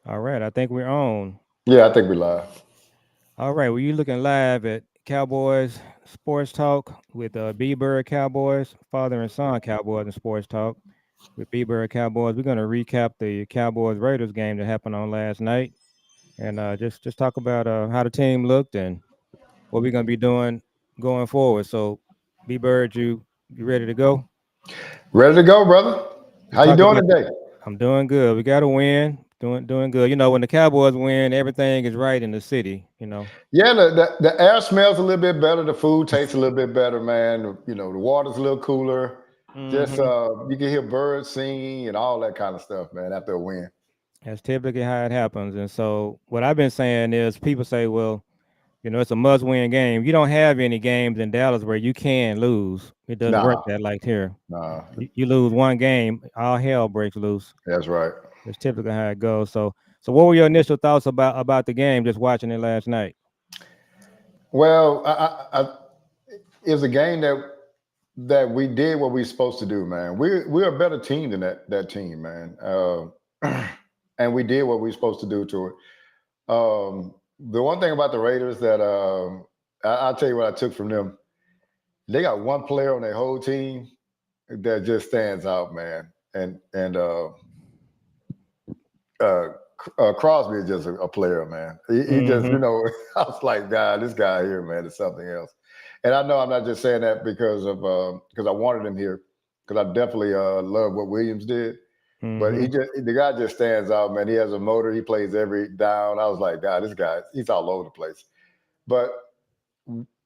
All right, I think we're on. Yeah, I think we live. All right, well, you looking live at Cowboys Sports Talk with B Bird Cowboys, father and son Cowboys and Sports Talk with B Bird Cowboys. We're going to recap the Cowboys Raiders game that happened on last night, and just talk about how the team looked and what we're going to be doing going forward. So, B Bird, you ready to go? Ready to go, brother. Let's How you talk doing about the. today? I'm doing good. We got to win. Doing good. You know, when the Cowboys win, everything is right in the city. You know. Yeah, the air smells a little bit better. The food tastes a little bit better, man. You know, the water's a little cooler. Just Hmm. you can hear birds singing and all that kind of stuff, man. After a win. That's typically how it happens. And so, what I've been saying is, people say, "Well, you know, it's a must-win game." You don't have any games in Dallas where you can lose. It doesn't work Nah, that like here. nah. You lose one game, all hell breaks loose. That's right. That's typically how it goes. So what were your initial thoughts about the game? Just watching it last night. Well, it's a game that we did what we supposed to do, man. We're a better team than that team, man. And we did what we supposed to do to it. The one thing about the Raiders that I'll tell you what I took from them. They got one player on their whole team that just stands out, man. Uh, Crosby is just a player, man. He just, Hmm. I was like, God, this guy here, man, is something else. And I know I'm not just saying that because I wanted him here, because I definitely love what Williams did. But Hmm. the guy just stands out, man. He has a motor. He plays every down. I was like, God, this guy, he's all over the place. But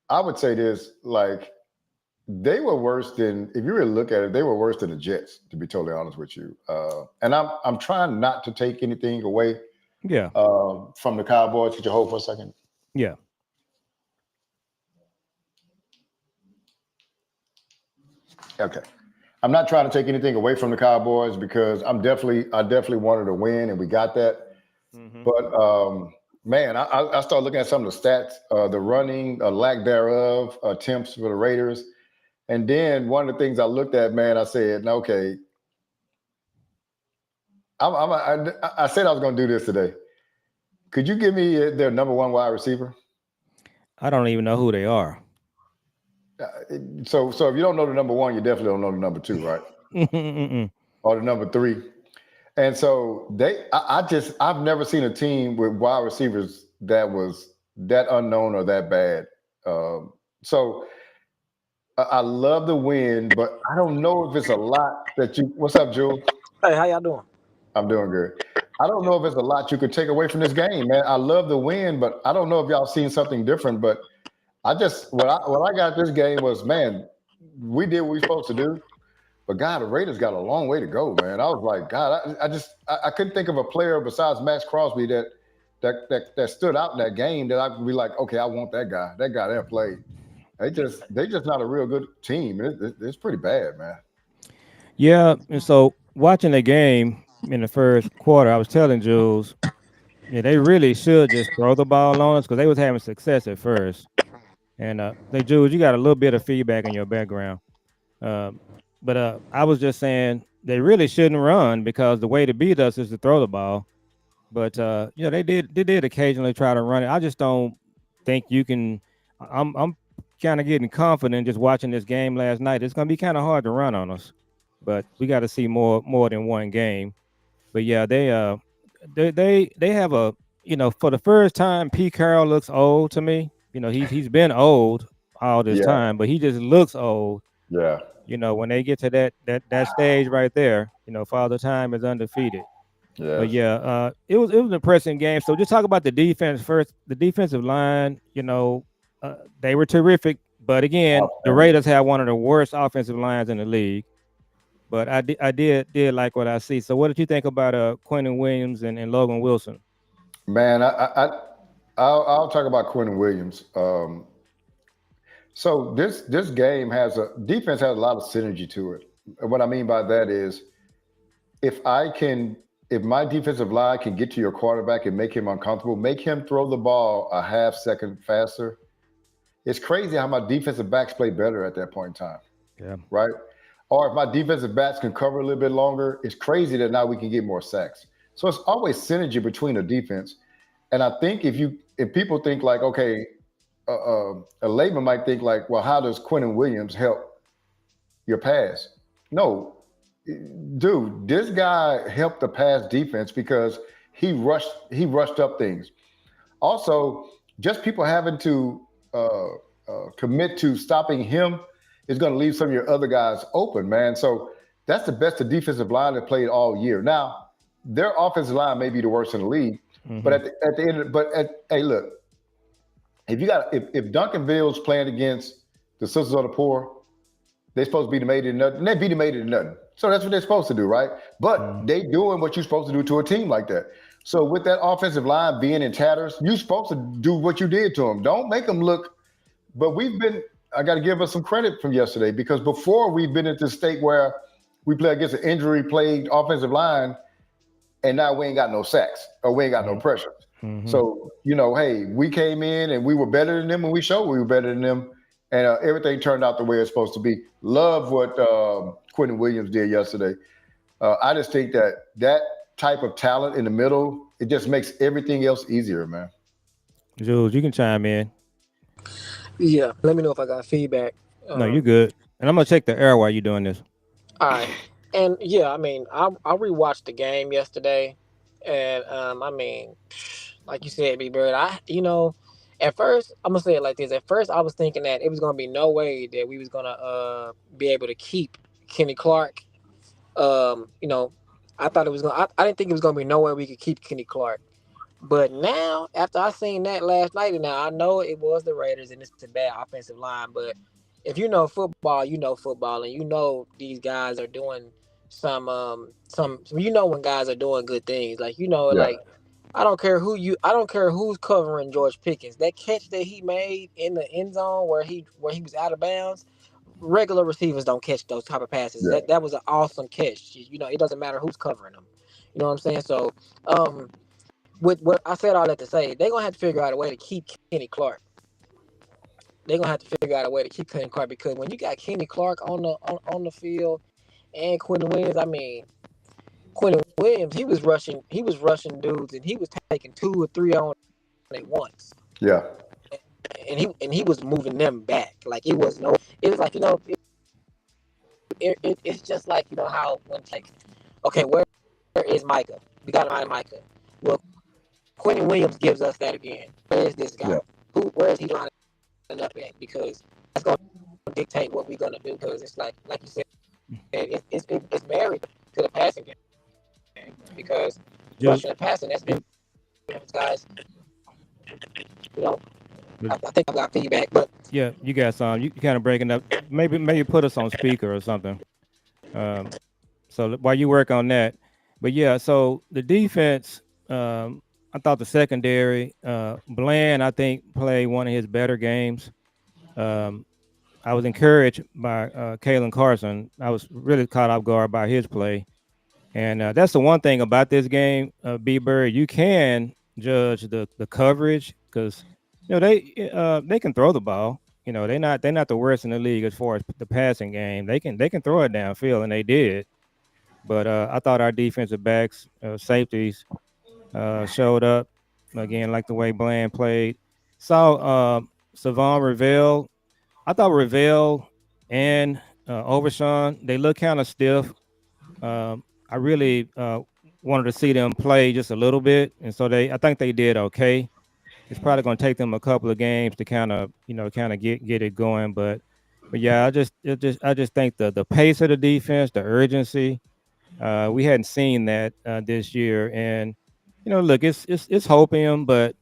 I would say this, like, they were worse than, if you really look at it, they were worse than the Jets, to be totally honest with you. And I'm trying not to take anything away Yeah. from the Cowboys. Could you hold for a second? Yeah. Okay. I'm not trying to take anything away from the Cowboys because I definitely wanted to win and we got that. Hmm. But man, I started looking at some of the stats, the running, lack thereof, attempts for the Raiders. And then one of the things I looked at, man, I said, okay, I said I was going to do this today. Could you give me their number one wide receiver? I don't even know who they are. So if you don't know the number one, you definitely don't know the number two, right? Mm-mm. Or the number three. And so I've never seen a team with wide receivers that was that unknown or that bad. So I love the win, but I don't know if it's a lot that you. What's up, Jules? Hey, how y'all doing? I'm doing good. I don't know if it's a lot you could take away from this game, man. I love the win, but I don't know if y'all seen something different. But I just what I got this game was, man, we did what we supposed to do. But God, the Raiders got a long way to go, man. I was like, God, I couldn't think of a player besides Max Crosby that stood out in that game that I could be like, okay, I want that guy. That guy that played. They just not a real good team. It's pretty bad, man. Yeah, and so watching the game in the first quarter, I was telling Jules, yeah, they really should just throw the ball on us because they was having success at first. And they Jules, you got a little bit of feedback in your background. Um, but I was just saying they really shouldn't run because the way to beat us is to throw the ball. But you know, they did occasionally try to run it. I just don't think you can. I'm kind of getting confident just watching this game last night. It's gonna be kind of hard to run on us, but we got to see more than one game. But yeah, they have a, you know, for the first time, Pete Carroll looks old to me. You know, he's been old all this Yeah, time, but he just looks old. yeah, You know, when they get to that stage right there, you know, Father Time is undefeated. But yes, yeah, it was an impressive game. So just talk about the defense first. The defensive line, you know, they were terrific. But again, the outstanding. Raiders have one of the worst offensive lines in the league. But I did like what I see. So what did you think about Quentin Williams and Logan Wilson? Man, I'll talk about Quentin Williams. So this game has a defense has a lot of synergy to it. And what I mean by that is if I can if my defensive line can get to your quarterback and make him uncomfortable, make him throw the ball a half second faster. It's crazy how my defensive backs play better at that point in time, Yeah. right? Or if my defensive backs can cover a little bit longer, it's crazy that now we can get more sacks. So it's always synergy between the defense. And I think if people think like, okay, a layman might think like, well, how does Quentin Williams help your pass? No, dude, this guy helped the pass defense because he rushed up things. Also, just people having to commit to stopping him is going to leave some of your other guys open, man. So that's the best the defensive line has played all year. Now, their offensive line may be the worst in the league, but Mm-hmm. at the end, hey, look, if Duncanville's playing against the Sisters of the Poor, they're supposed to be the made it nothing. They beat the made it nothing. So that's what they're supposed to do, right? But Mm-hmm. they doing what you're supposed to do to a team like that. So with that offensive line being in tatters, you're supposed to do what you did to them. Don't make them look. But we've been. I got to give us some credit from yesterday because before we've been at this state where we play against an injury-plagued offensive line, and now we ain't got no sacks or we ain't got no pressure. Mm-hmm. So hey, we came in and we were better than them, and we showed we were better than them, and everything turned out the way it's supposed to be. Love what Quentin Williams did yesterday. I just think that type of talent in the middle, it just makes everything else easier, man. Jules, you can chime in. Yeah, let me know if I got feedback. No, you're Um, good. And I'm gonna check the air while you're doing this. all right, and yeah, I mean, I rewatched the game yesterday, and I mean, like you said, B Bird, at first I'm gonna say it like this. At first, I was thinking that it was gonna be no way that we was gonna be able to keep Kenny Clark. You know, I thought it was gonna. I didn't think it was gonna be no way we could keep Kenny Clark. But now, after I seen that last night, and now I know it was the Raiders and it's a bad offensive line, but if you know football, you know football, and you know these guys are doing some. You know when guys are doing good things, like Yeah, like I don't care who's covering George Pickens. That catch that he made in the end zone where he was out of bounds, regular receivers don't catch those type of passes. yeah, That was an awesome catch. It doesn't matter who's covering them. You know what I'm saying? So, um, with what I said all that to say, they're gonna have to figure out a way to keep Kenny Clark. They're gonna have to figure out a way to keep Kenny Clark because when you got Kenny Clark on the field and Quentin Williams, I mean Quentin Williams, he was rushing dudes and he was taking two or three on at once. yeah, And he was moving them back. Like it was like, it's just like, how when like, okay, where is Micah? We got him out of Micah. Well, Quentin Williams gives us that again. Where is this guy? yeah. Where is he lining up at? Because that's going to dictate what we're going to do. Because it's like you said, it's married to the passing game. Because Jules, rushing and passing, that's been guys. You know, but I think I got feedback, but yeah, you got some. You kind of breaking up. Maybe put us on speaker or something. Um, so while you work on that, but yeah, so the defense. I thought the secondary, Bland, I think played one of his better games. Um, I was encouraged by Kalen Carson. I was really caught off guard by his play. And that's the one thing about this game, B Bird. You can judge the coverage because they can throw the ball. They're not the worst in the league as far as the passing game. They can throw it downfield and they did. But I thought our defensive backs, safeties, showed up again like the way Bland played. Saw Savon Revell. I thought Revell and Overshawn they look kind of stiff. I really wanted to see them play just a little bit, and so I think they did okay. It's probably going to take them a couple of games to kind of get it going, but yeah, I just think the pace of the defense, the urgency, we hadn't seen that this year, and look, it's hopium, but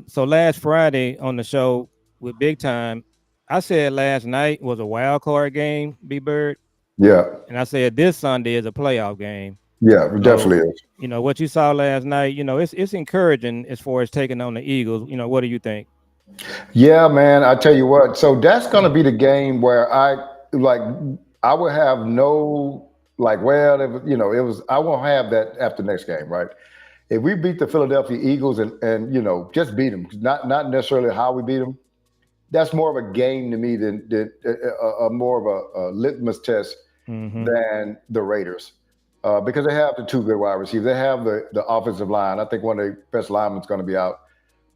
so last Friday on the show with Big Time, I said last night was a wild card game, B Bird, Yeah, and I said this Sunday is a playoff game. yeah, it So, definitely is. what you saw last night, it's encouraging as far as taking on the Eagles. What do you think? Yeah, man. I tell you what. So that's going to be the game where like I would have no like. Well, it was. I won't have that after next game, right? If we beat the Philadelphia Eagles and just beat them, not necessarily how we beat them. That's more of a game to me than more of a litmus test Mm-hmm. than the Raiders. because they have the two good wide receivers. They have the offensive line. I think one of the best linemen is going to be out,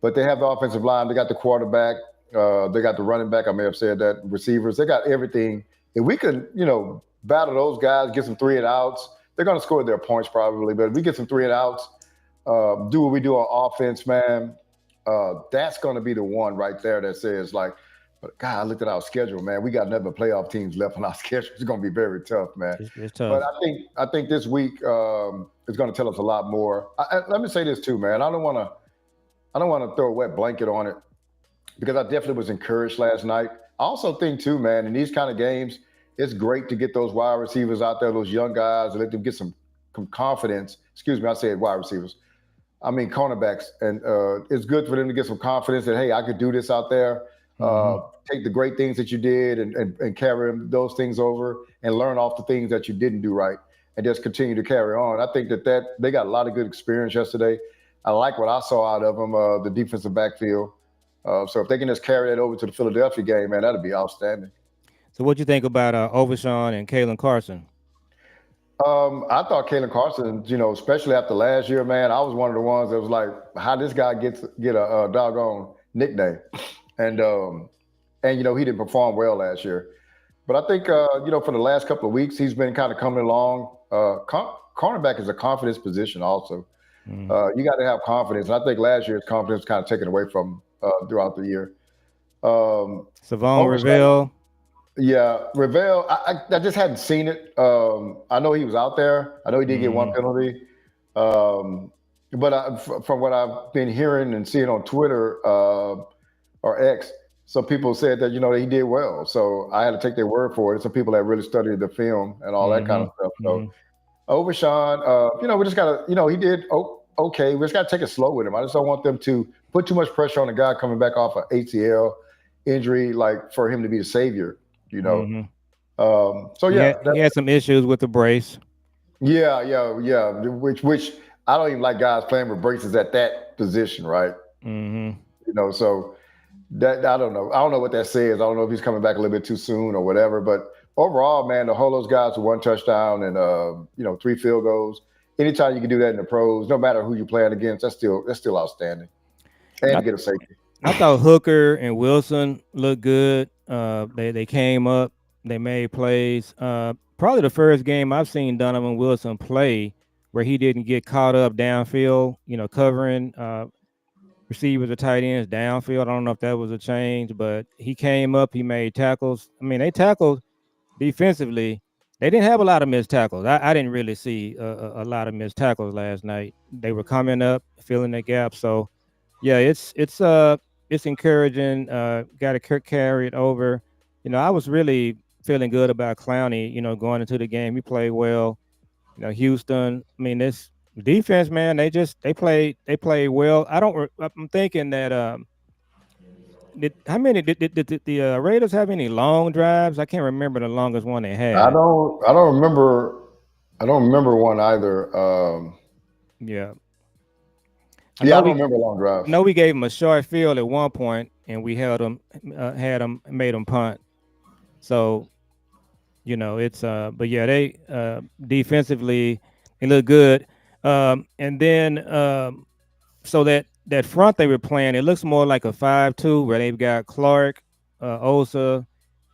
but they have the offensive line. They got the quarterback. They got the running back. I may have said that. Receivers. They got everything. If we could, battle those guys, get some 3-and-outs, they're going to score their points probably. But if we get some 3-and-outs, do what we do on offense, man. That's going to be the one right there that says like, but God, I looked at our schedule, man. We got another playoff teams left on our schedule. It's going to be very tough, man. It's But tough. I think this week is going to tell us a lot more. Let me say this too, man. I don't want to throw a wet blanket on it because I definitely was encouraged last night. I also think too, man, in these kind of games, it's great to get those wide receivers out there, those young guys, and let them get some confidence. Excuse me, I said wide receivers. I mean cornerbacks, and it's good for them to get some confidence that hey, I could do this out there. Hmm. Take the great things that you did and carry those things over and learn off the things that you didn't do right and just continue to carry on. I think that they got a lot of good experience yesterday. I like what I saw out of them, the defensive backfield. So if they can just carry that over to the Philadelphia game, man, that'd be outstanding. So what you think about Overshawn and Kalen Carson? I thought Kalen Carson, especially after last year, man, I was one of the ones that was like, how this guy get a doggone nickname, and he didn't perform well last year. But I think for the last couple of weeks, he's been kind of coming along. Cornerback is a confidence position, also. Mm. You got to have confidence, and I think last year's confidence kind of taken away from throughout the year. Um, Savon Overshawn, Rivell. yeah, Ravel. I just hadn't seen it. I know he was out there. I know he did get one Hmm. penalty. Um, but from what I've been hearing and seeing on Twitter or X, some people said that he did well. So I had to take their word for it. Some people that really studied the film and all that kind Hmm. of stuff. So Hmm. Overshawn, we just gotta, he did okay. We just gotta take it slow with him. I just don't want them to put too much pressure on the guy coming back off an ACL injury, like for him to be the savior. You know. Hmm. So yeah, He had some issues with the brace. yeah, yeah, yeah. Which I don't even like guys playing with braces at that position, right? Hmm. So that I don't know. I don't know what that says. I don't know if he's coming back a little bit too soon or whatever. But overall, man, to hold those guys to one touchdown and 3 field goals. Anytime you can do that in the pros, no matter who you're playing against, that's still outstanding. And I, to get a safety. I thought Hooker and Wilson looked good. They came up, they made plays. Probably the first game I've seen Donovan Wilson play where he didn't get caught up downfield, covering receivers or tight ends downfield. I don't know if that was a change, but he came up, he made tackles. I mean, they tackled defensively. They didn't have a lot of missed tackles. I didn't really see a lot of missed tackles last night. They were coming up, filling the gap. So yeah, it's encouraging. Got to carry it over. I was really feeling good about Clowney. Going into the game, he played well. Houston. I mean, this defense, man, they played well. I'm thinking that how many did the Raiders have any long drives? I can't remember the longest one they I had. don't. I don't remember. I don't remember one either. Yeah, I Yeah, know I don't we remember long drives. know we gave them a short field at one point, and we held them, had them, made them punt. So it's but yeah, they defensively they look good. And then so that front they were playing, it looks more like a 5-2 where they've got Clark, Osa,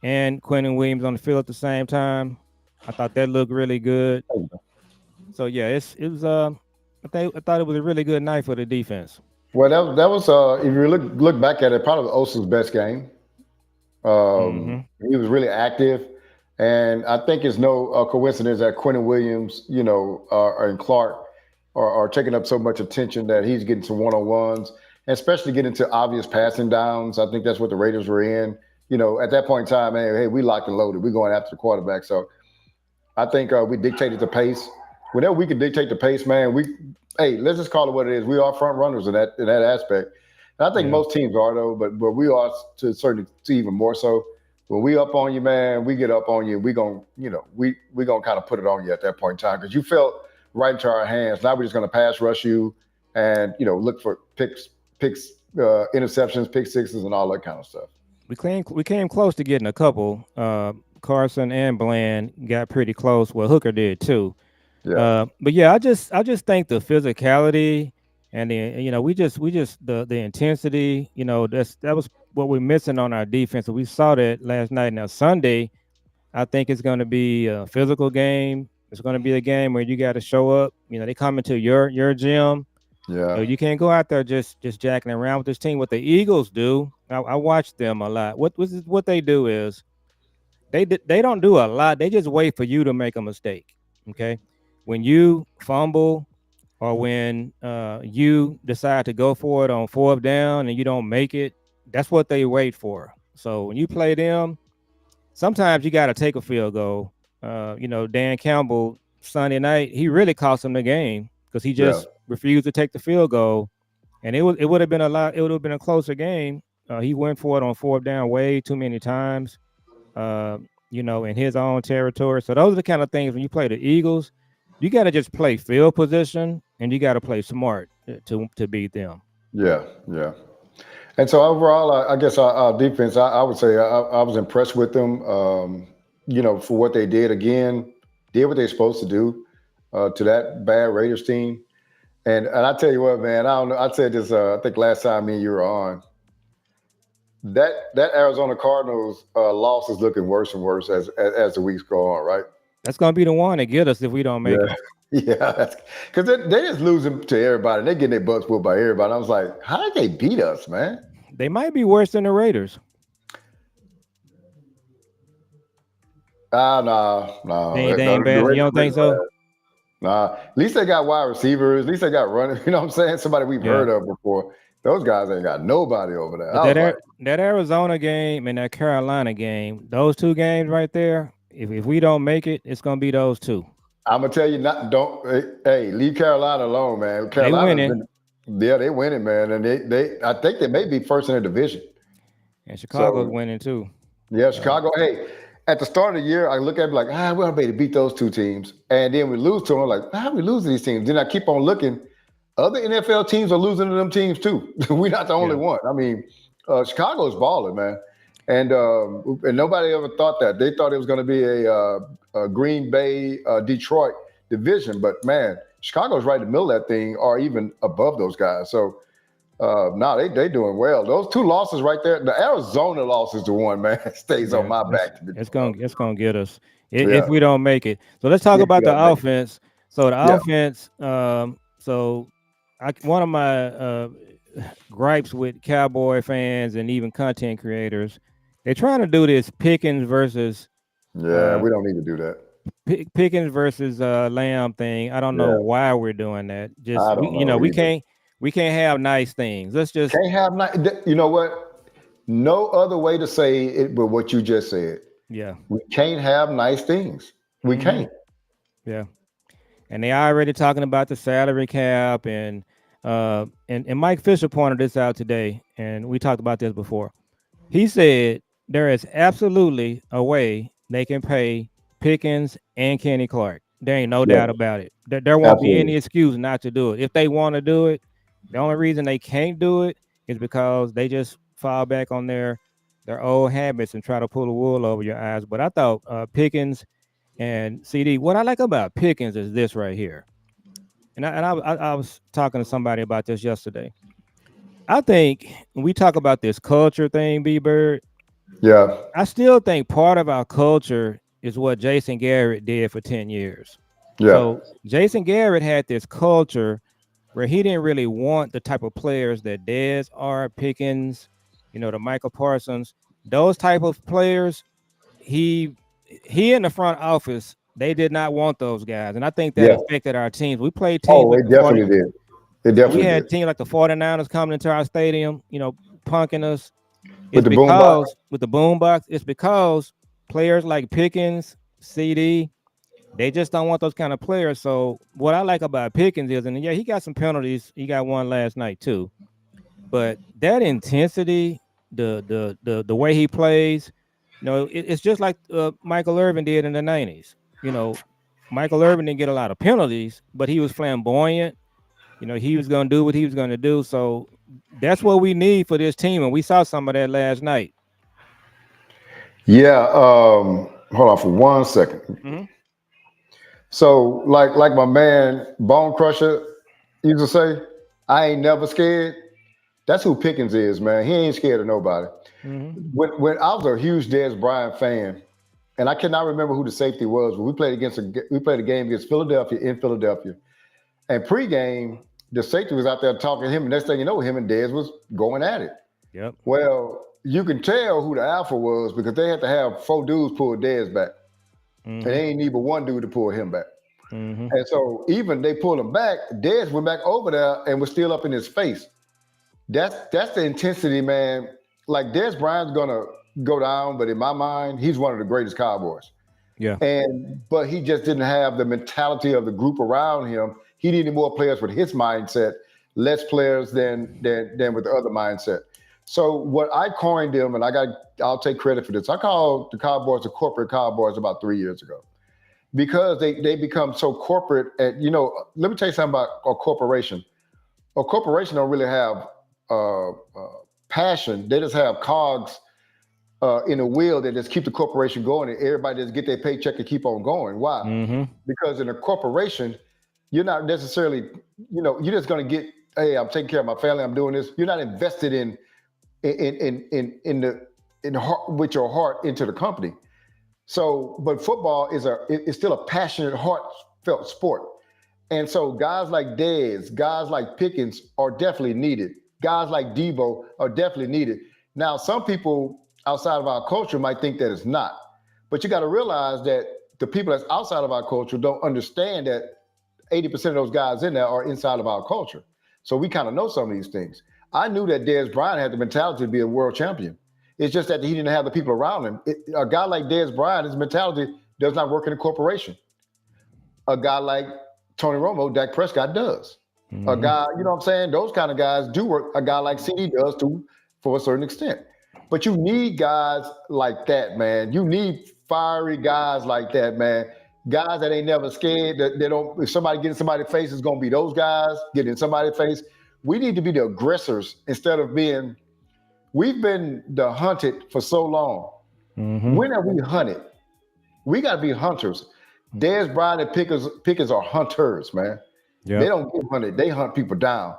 and Quentin Williams on the field at the same time. I thought that looked really good. So yeah, it was I thought it was a really good night for the defense. Well, that was if you look back at it, probably Osa's best game. Mm-hmm. He was really active, and I think it's no coincidence that Quentin Williams, and Clark are taking up so much attention that he's getting some one-on-ones, and especially getting to obvious passing downs. I think that's what the Raiders were in. At that point in time, man, hey, we locked and loaded. We're going after the quarterback. So I think we dictated the pace. Whenever we can dictate the pace, man, hey, let's just call it what it is. We are front runners in that aspect. And I think Yeah. most teams are though, but we are to a certain to even more so. When we up on you, man, we get up on you. We gonna, we gonna kind of put it on you at that point in time because you felt right into our hands. Now we're just gonna pass rush you and look for picks, interceptions, pick sixes, and all that kind of stuff. We came close to getting a couple. Carson and Bland got pretty close. Well, Hooker did too. Yeah. But yeah, I just think the physicality and we just the intensity. That was what we're missing on our defense. And we saw that last night. Now Sunday, I think it's going to be a physical game. It's going to be a game where you got to show up. They come into your gym. Yeah. You can't go out there just jacking around with this team. What the Eagles do, I watch them a lot. What they do is they don't do a lot. They just wait for you to make a mistake. Okay, when you fumble or when you decide to go for it on fourth down and you don't make it, that's what they wait for. So when you play them, sometimes you got to take a field goal. Dan Campbell Sunday night, he really cost him the game because he Yeah. just refused to take the field goal, and it would have been a lot. It would have been a closer game. He went for it on fourth down way too many times. Uh, in his own territory. So those are the kind of things when you play the Eagles, you got to just play field position and you got to play smart to beat them. Yeah. Yeah. And so overall, I guess our defense, I would say I was impressed with them. For what they did again, did what they're supposed to do to that bad Raiders team. And I tell you what, man, I don't know. I said this. I think last time me and you were on that Arizona Cardinals loss is looking worse and worse as the weeks go on, right? That's gonna be the one that get us if we don't make Yeah, it. yeah. Because they just losing to everybody. They getting their butts whooped by everybody. I was like, how did they beat us, man? They might be worse than the Raiders. Ah, nah, nah. They The ain't bad. You Raiders don't really think so? bad. Nah. At least they got wide receivers. At least they got running. You know what I'm saying? Somebody we've Yeah. heard of before. Those guys ain't got nobody over there. But I was like, that Arizona game and that Carolina game, those two games right there, if we don't make it, it's gonna be those two. I'm gonna tell you, not don't. Hey, leave Carolina alone, man. They Carolina's winning, been, yeah, they winning, man, and I think they may be first in the division. and Chicago's So winning too. yeah, Uh, Chicago. Hey, at the start of the year, I look at it like, we're gonna be able to beat those two teams, and then we lose to them. I'm like, how we lose to these teams? Then I keep on looking. Other NFL teams are losing to them teams too. We're not the only yeah, one. I mean, Chicago's balling, man, and nobody ever thought that. They thought it was going to be a Green Bay, Detroit division, but man, Chicago's right in the middle of that thing, or even above those guys. So no, they doing well. Those two losses right there. The Arizona loss is the one, man, stays on yeah, my it's back to be. it's gonna get us if Yeah, we don't make it. So let's talk if about we the don't make it. offense. So the Yeah, offense. One of my gripes with Cowboy fans and even content creators, they're trying to do this yeah, uh, we don't need to do that. Pickens versus Lamb thing. I don't know Yeah, why we're doing that. Just I we don't you know know either. we can't have nice things. Let's just Can't have not. You know what? No other way to say it but what you just said. yeah. We can't have nice things. We Hmm. can't. Yeah. And they already talking about the salary cap and Mike Fisher pointed this out today, and we talked about this before. He said there is absolutely a way they can pay Pickens and Kenny Clark. There ain't no Yeah, doubt about it. There won't be absolutely. any excuse not to do it. If they want to do it, the only reason they can't do it is because they just fall back on their old habits and try to pull the wool over your eyes. But I thought Pickens and CD. What I like about Pickens is this right here. And I was talking to somebody about this yesterday. I think when we talk about this culture thing, B Bird, Yeah, I still think part of our culture is what Jason Garrett did for 10 years. yeah, So Jason Garrett had this culture where he didn't really want the type of players that Dez are, Pickens, the Michael Parsons, those type of players. He he in the front office, they did not want those guys. And I think that yeah. affected our teams. We played teams Oh, like it the 40. definitely did. It We definitely had did. teams like the 49ers coming into our stadium, punking us. With It's the boombox. because with the boombox, it's because players like Pickens, CD, they just don't want those kind of players. So what I like about Pickens is, and yeah, he got some penalties. He got one last night too. But that intensity, the way he plays, it's just like Michael Irvin did in the '90s. You know, Michael Irvin didn't get a lot of penalties, but he was flamboyant. He was going to do what he was going to do. So that's what we need for this team, and we saw some of that last night. Yeah. Hold on for 1 second. Hmm. So like my man Bone Crusher used to say, I ain't never scared. That's who Pickens is, man. He ain't scared of nobody. Mm-hmm. When I was a huge Dez Bryant fan, and I cannot remember who the safety was, but we played a game against Philadelphia in Philadelphia. And pregame, the safety was out there talking to him. And next thing you know, him and Dez was going at it. Yep. Well, you can tell who the alpha was because they had to have four dudes pull Dez back. And Mm-hmm. they ain't need but one dude to pull him back. Mm-hmm. And so even they pulled him back, Dez went back over there and was still up in his face. That's the intensity, man. Like Dez Bryant's gonna go down, but in my mind, he's one of the greatest Cowboys. Yeah. But he just didn't have the mentality of the group around him. He needed more players with his mindset, less players than with the other mindset. So what I coined them, and I'll take credit for this. I called the Cowboys the corporate Cowboys about 3 years ago because they become so corporate. And let me tell you something about a corporation. A corporation don't really have uh, uh, passion. They just have cogs in a wheel that just keep the corporation going, and everybody just get their paycheck and keep on going. Why? Mm-hmm. Because in a corporation, you're not necessarily, you're just going to get, hey, I'm taking care of my family, I'm doing this. You're not invested in the heart, with your heart into the company. So, but football is still a passionate, heartfelt sport. And so guys like Dez, guys like Pickens are definitely needed. Guys like Debo are definitely needed. Now, some people outside of our culture might think that it's not. But you got to realize that the people that's outside of our culture don't understand that 80% of those guys in there are inside of our culture. So we kind of know some of these things. I knew that Dez Bryant had the mentality to be a world champion. It's just that he didn't have the people around him. A guy like Dez Bryant, his mentality does not work in a corporation. A guy like Tony Romo, Dak Prescott does. A Mm-hmm. guy, you know what I'm saying? Those kind of guys do work. A guy like CD does too, for a certain extent. But you need guys like that, man. You need fiery guys like that, man. Guys that ain't never scared. That they don't. If somebody get in somebody's face, it's gonna be those guys getting in somebody's face. We need to be the aggressors instead of being. We've been the hunted for so long. Mm-hmm. When have we hunted? We got to be hunters. Dez Bryant and Pickers are hunters, man. They Yep. don't get hunted. They hunt people down.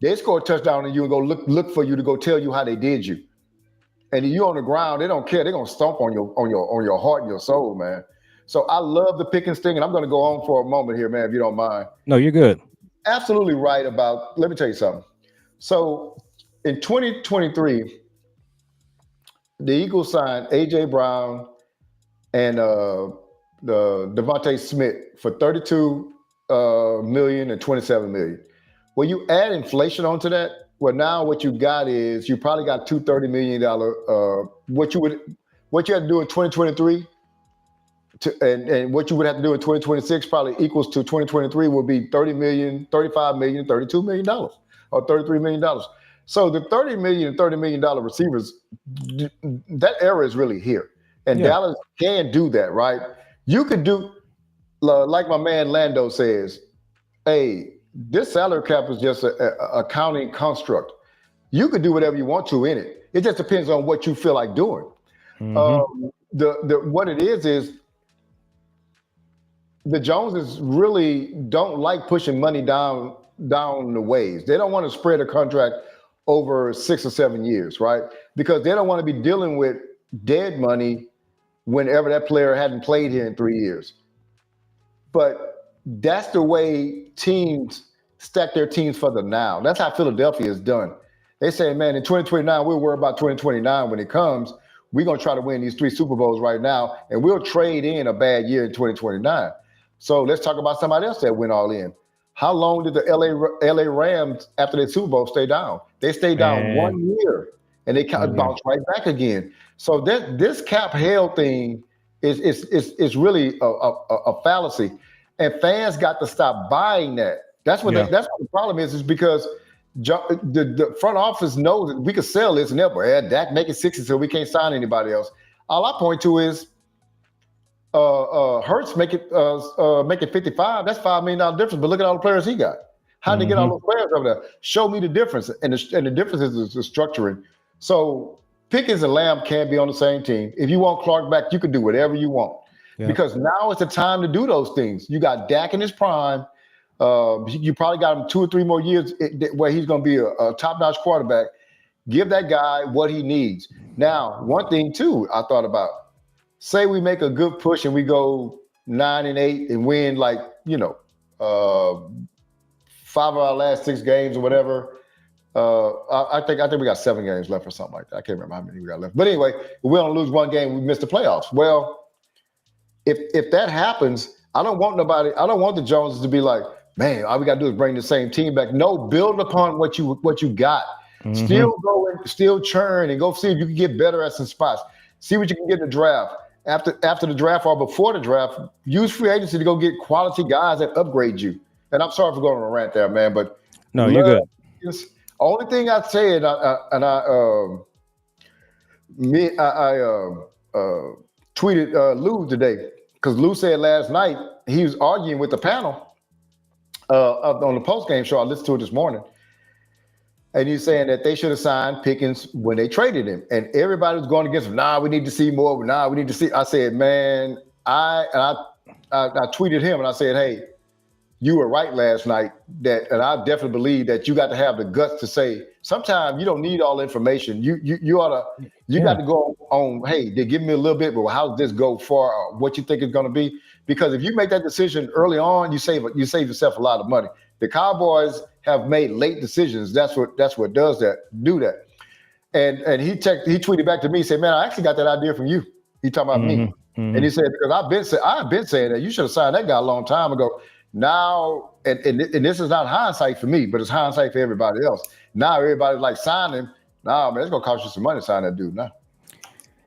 They score a touchdown on you and go look for you to go tell you how they did you. And you on the ground, they don't care. They're gonna stomp on your heart and your soul, man. So I love the Pickens thing, and I'm gonna go on for a moment here, man, if you don't mind. No, you're good. Absolutely right about. Let me tell you something. So in 2023, the Eagles signed AJ Brown and the Devontae Smith for 32 million and 27 million. Well, you add inflation onto that. Well, now what you got is you probably got $230 million. What you had to do in 2023 and what you would have to do in 2026 probably equals to 2023 will be 30 million, 35 million, $32 million or $33 million. So the 30 million and $30 million receivers, that era is really here. And Yeah. Dallas can do that, right? You could do, like my man Lando says, hey, this salary cap is just a accounting construct. You could do whatever you want to in it. It just depends on what you feel like doing. Mm-hmm. The what it is the Joneses really don't like pushing money down the ways. They don't want to spread a contract over 6 or 7 years, right? Because they don't want to be dealing with dead money whenever that player hadn't played here in 3 years. But that's the way teams stack their teams for the now. That's how Philadelphia is done. They say, man, in 2029, we'll worry about 2029 when it comes. We're going to try to win these 3 Super Bowls right now, and we'll trade in a bad year in 2029. So let's talk about somebody else that went all in. How long did the LA Rams, after their Super Bowl, stay down? They stayed down And 1 year, and they kind of mm-hmm. bounced right back again. So this cap hell thing is really a fallacy, and fans got to stop buying that. Yeah. That's what the problem is because the front office knows that we could sell this and that, but Dak make it 60, so we can't sign anybody else. All I point to is Hurts make it 55. That's $5 million difference. But look at all the players he got. How did they get all Mm-hmm. those players over there? Show me the difference, and the difference is the structuring. So Pickens and Lamb can't be on the same team. If you want Clark back, you can do whatever you want. Yep. because now is the time to do those things. You got Dak in his prime. You probably got him 2 or 3 more years where he's going to be a top-notch quarterback. Give that guy what he needs. Now, one thing too, I thought about. Say we make a good push and we go 9-8 and win like uh, 5 of our last 6 games or whatever. I think we got 7 games left or something like that. I can't remember how many we got left. But anyway, if we don't lose one game, we miss the playoffs. Well, if that happens, I don't want nobody. I don't want the Joneses to be like, man, all we got to do is bring the same team back. No, build upon what you got. Mm-hmm. Still go and still churn and go see if you can get better at some spots. See what you can get in the draft. After the draft or before the draft, use free agency to go get quality guys that upgrade you. And I'm sorry for going on a rant there, man, but No, you're love good. is only thing I said. I tweeted Lou today because Lou said last night he was arguing with the panel on the post game show. I listened to it this morning, and he's saying that they should have signed Pickens when they traded him, and everybody was going against him. Nah, we need to see more. Nah, we need to see. I said, man, I tweeted him and I said, hey, you were right last night. And I definitely believe that you got to have the guts to say. Sometimes you don't need all the information. You ought to. You got Yeah. to go on. Hey, they give me a little bit, but how does this go for what you think it's going to be? Because if you make that decision early on, you save yourself a lot of money. The Cowboys have made late decisions. That's what does that. Do that. And he tweeted back to me, said, man, I actually got that idea from you. He talking about me. Mm-hmm. And Mm-hmm. he said, because I've been saying that you should have signed that guy a long time ago. Now, and this is not hindsight for me, but it's hindsight for everybody else. Now everybody's like, sign him. Nah, man, it's gonna cost you some money to sign that dude now.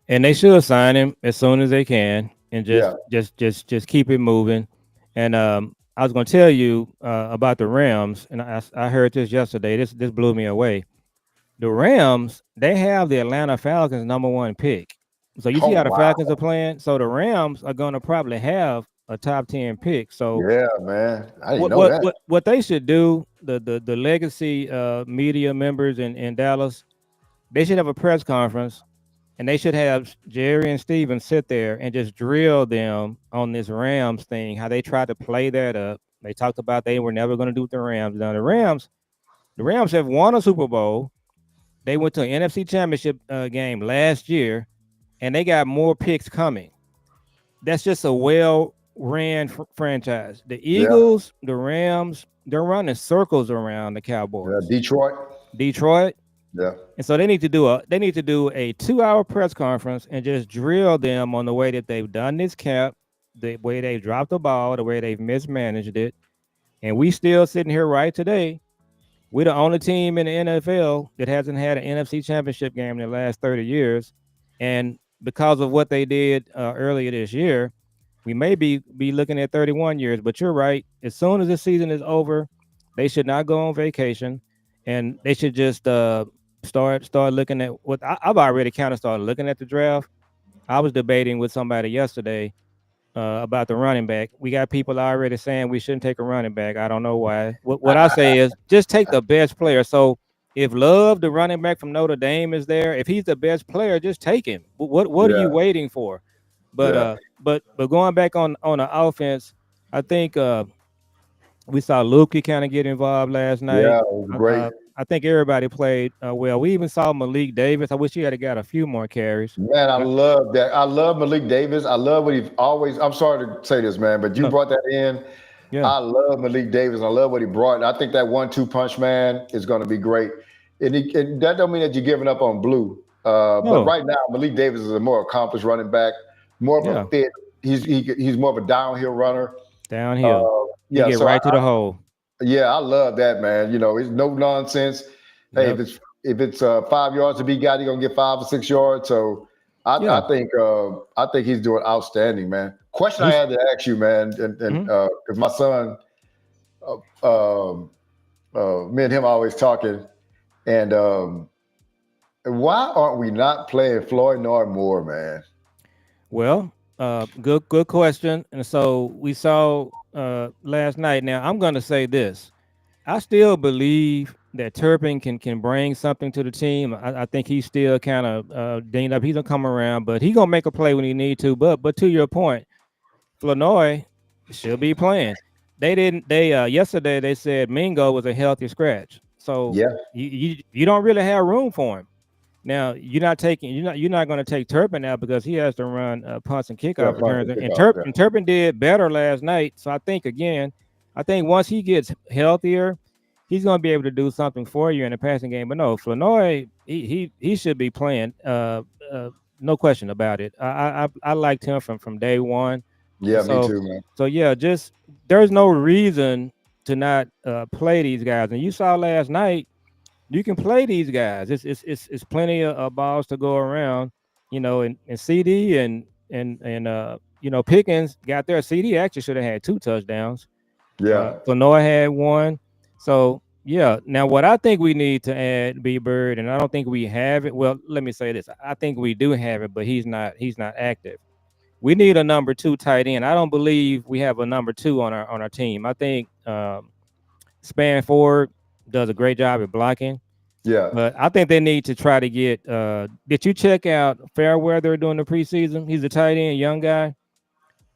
And they should sign him as soon as they can, and Yeah. just keep it moving. And I was going to tell you about the Rams, and I heard this yesterday. This blew me away. The Rams, they have the Atlanta Falcons #1 pick. So you see Oh how the wow. Falcons are playing. So the Rams are going to probably have a top 10 pick. So Yeah, man. I didn't what know what that. what what they should do, the legacy media members in Dallas, they should have a press conference, and they should have Jerry and Steven sit there and just drill them on this Rams thing, how they tried to play that up. They talked about they were never going to do with the Rams. Now the Rams have won a Super Bowl. They went to an NFC Championship game last year, and they got more picks coming. That's just a well ran franchise. The Yeah. Eagles, the Rams, they're running circles around the Yeah. Cowboys. Detroit. Detroit, Yeah. and so they need to do a 2 hour press conference and just drill them on the way that they've done this camp, the way they've dropped the ball, the way they've mismanaged it. And we still sitting here right today. We're the only team in the NFL that hasn't had an NFC championship game in the last 30 years. And because of what they did earlier this year, we may be looking at 31 years. But you're right. As soon as the season is over, they should not go on vacation, and they should just start looking at what I've already kind of started looking at the draft. I was debating with somebody yesterday about the running back. We got people already saying we shouldn't take a running back. I don't know why. What I say is just take the best player. So if Love, the running back from Notre Dame, is there, if he's the best player, just take him. What are Yeah. you waiting for? But Yeah. going back on the offense, I think we saw Lukey kind of get involved last night. Yeah. It was Uh, great. uh, I think everybody played well. We even saw Malik Davis. I wish he had got a few more carries. Man, I But love that. I love Malik Davis. I love what he always. I'm sorry to say this, man, but you no, brought that in. yeah, I love Malik Davis. I love what he brought. And I think that 1-2 punch, man, is going to be great. And that don't mean that you're giving up on Blue. But no, right now, Malik Davis is a more accomplished running back, more of a yeah, fit. He's more of a downhill runner. downhill. He Yeah, get so right to the hole. yeah, I love that, man. It's no nonsense. Hey, Yep. if it's 5 yards to be got, he's gonna get 5 or 6 yards. So Yeah. I think he's doing outstanding, man. Question I He's had to ask you, man, and mhm. because my son, me and him always talking, and why aren't we not playing Floyd Nord more, man? Well, good question. And so we saw last night. Now I'm going to say this: I still believe that Turpin can bring something to the team. I think he's still kind of dinged up. He's gonna come around, but he's gonna make a play when he need to. But to your point, Flournoy should be playing. They didn't. They yesterday they said Mingo was a healthy scratch, so Yeah, you don't really have room for him. Now you're not going to take Turpin out because he has to run punts and yeah, kickoff punt returns. and And kickoff. Yeah, Turpin did better last night. So I think once he gets healthier, he's going to be able to do something for you in the passing game. But no, Flournoy, he should be playing. No question about it. I liked him from day one, and yeah, me too, man. so yeah, just there's no reason to not play these guys. And you saw last night you can play these guys. It's plenty of balls to go around, and CD and Pickens got there. CD actually should have had 2 touchdowns. Yeah, So Noah had one. So yeah. Now what I think we need to add B Bird, and I don't think we have it. Well, let me say this: I think we do have it, but he's not active. We need a number 2 tight end. I don't believe we have a number 2 on our team. I think Spanford does a great job at blocking. yeah. But I think they need to try to get. Did you check out Fairweather during the preseason? He's a tight end, young guy.